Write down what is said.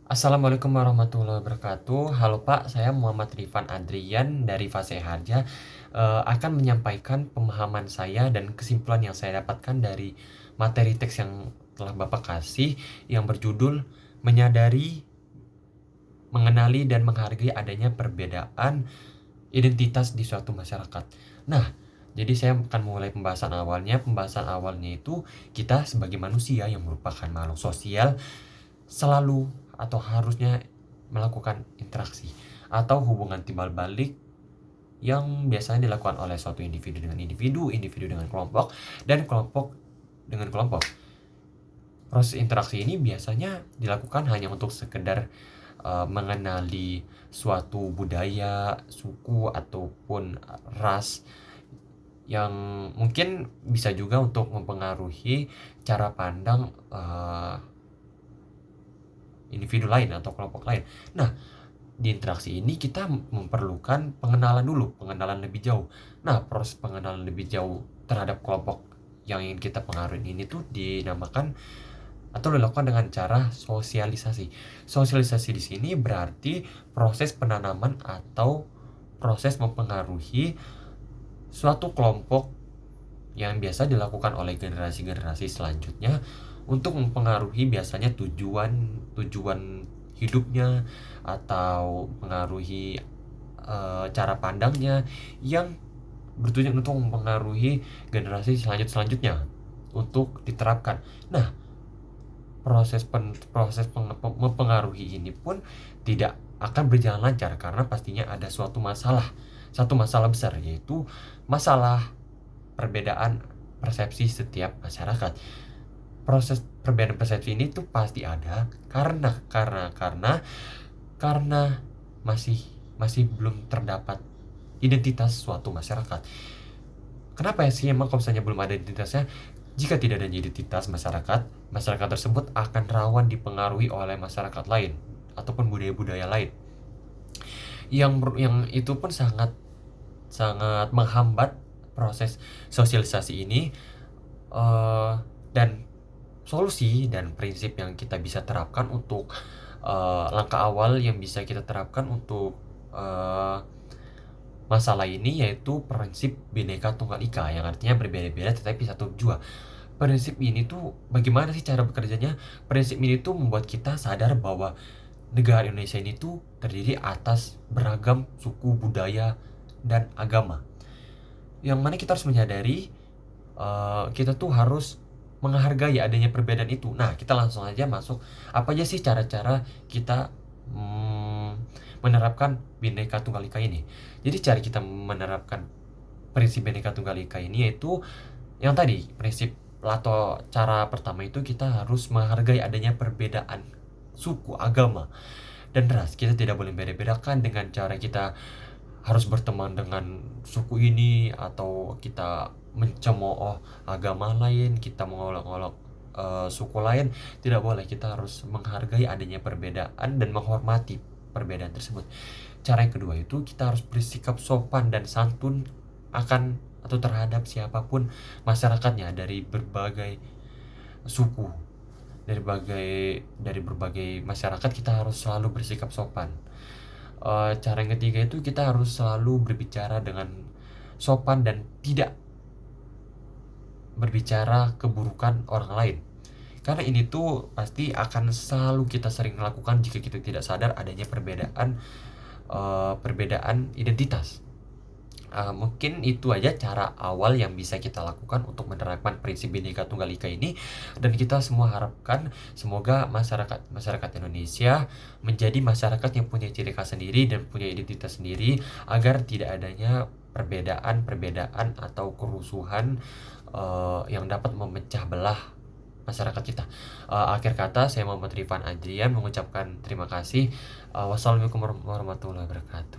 Assalamualaikum warahmatullahi wabarakatuh. Halo Pak, saya Muhammad Rifan Adrian dari Fase Harja, akan menyampaikan pemahaman saya dan kesimpulan yang saya dapatkan dari materi teks yang telah Bapak kasih yang berjudul Menyadari, Mengenali, dan Menghargai Adanya Perbedaan Identitas di Suatu Masyarakat. Nah, jadi saya akan mulai pembahasan awalnya. Pembahasan awalnya itu kita sebagai manusia yang merupakan makhluk sosial selalu atau harusnya melakukan interaksi atau hubungan timbal balik yang biasanya dilakukan oleh suatu individu dengan individu, individu dengan kelompok, dan kelompok dengan kelompok. Proses interaksi ini biasanya dilakukan hanya untuk sekedar mengenali suatu budaya, suku, ataupun ras yang mungkin bisa juga untuk mempengaruhi cara pandang individu lain atau kelompok lain. Nah, di interaksi ini kita memerlukan pengenalan lebih jauh. Nah, proses pengenalan lebih jauh terhadap kelompok yang ingin kita pengaruhi ini tuh dinamakan atau dilakukan dengan cara sosialisasi. Sosialisasi di sini berarti proses penanaman atau proses mempengaruhi suatu kelompok yang biasa dilakukan oleh generasi-generasi selanjutnya untuk mempengaruhi biasanya tujuan hidupnya atau mengaruhi cara pandangnya yang bertujuan untuk mempengaruhi generasi selanjutnya untuk diterapkan. Nah, mempengaruhi ini pun tidak akan berjalan lancar karena pastinya ada satu masalah besar, yaitu masalah perbedaan persepsi setiap masyarakat. Proses perbedaan persepsi ini tuh pasti ada karena masih belum terdapat identitas suatu masyarakat. Kenapa ya sih emang kalau misalnya belum ada identitasnya? Jika tidak ada identitas masyarakat tersebut akan rawan dipengaruhi oleh masyarakat lain ataupun budaya-budaya lain. Yang itu pun sangat menghambat proses sosialisasi ini, dan solusi dan prinsip yang kita bisa terapkan untuk langkah awal yang bisa kita terapkan untuk masalah ini yaitu prinsip Bhinneka Tunggal Ika, yang artinya berbeda-beda tetapi satu jua. Prinsip ini tuh bagaimana sih cara bekerjanya? Prinsip ini tuh membuat kita sadar bahwa negara Indonesia ini tuh terdiri atas beragam suku, budaya, dan agama. Yang mana kita harus menyadari kita tuh harus menghargai adanya perbedaan itu. Nah, kita langsung aja masuk. Apa aja sih cara-cara kita menerapkan Bhinneka Tunggal Ika ini? Jadi cara kita menerapkan prinsip Bhinneka Tunggal Ika ini yaitu yang tadi, prinsip atau cara pertama itu kita harus menghargai adanya perbedaan suku, agama, dan ras. Kita tidak boleh beda-bedakan dengan cara kita harus berteman dengan suku ini atau kita mencemooh agama lain, kita mengolok-olok suku lain. Tidak boleh, kita harus menghargai adanya perbedaan dan menghormati perbedaan tersebut. Cara yang kedua itu kita harus bersikap sopan dan santun akan atau terhadap siapapun masyarakatnya dari berbagai suku, dari berbagai masyarakat. Kita harus selalu bersikap sopan. Cara yang ketiga itu kita harus selalu berbicara dengan sopan dan tidak berbicara keburukan orang lain, karena ini tuh pasti akan selalu kita sering lakukan jika kita tidak sadar adanya perbedaan identitas. Mungkin itu aja cara awal yang bisa kita lakukan untuk menerapkan prinsip Bhinneka Tunggal Ika ini, dan kita semua harapkan semoga masyarakat Indonesia menjadi masyarakat yang punya ciri khas sendiri dan punya identitas sendiri, agar tidak adanya perbedaan atau kerusuhan yang dapat memecah belah masyarakat kita. Akhir kata, saya Muhammad Rifan Adrian mengucapkan terima kasih. Wassalamualaikum warahmatullahi wabarakatuh.